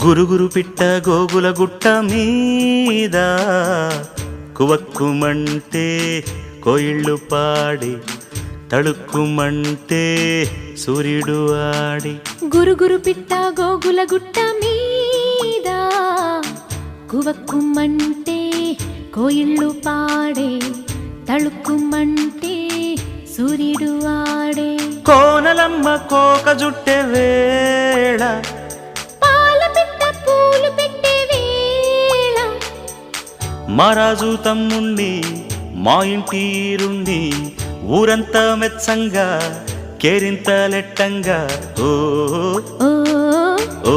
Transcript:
గురుగురు పిట్ట గోగుల గుట్ట మీద కువక్కుమంటే కోయిళ్ళు పాడి తళుక్కుమంటే సూర్యుడు ఆడి. గురుగురు పిట్ట గోగుల గుట్ట మీద కువక్కుమంటే కోయిళ్ళు పాడే తళుక్కుమంటే సూర్యుడు ఆడే. కోనలమ్మ కోక జుట్టె వేళ పాల పిట్ట పూలు పెట్టే వేళ మహారాజు తమ్ముణ్ణి మా ఇంటీరుండి ఊరంతా మెత్సంగా కేరింతలెట్టంగా. ఓ ఓ ఓ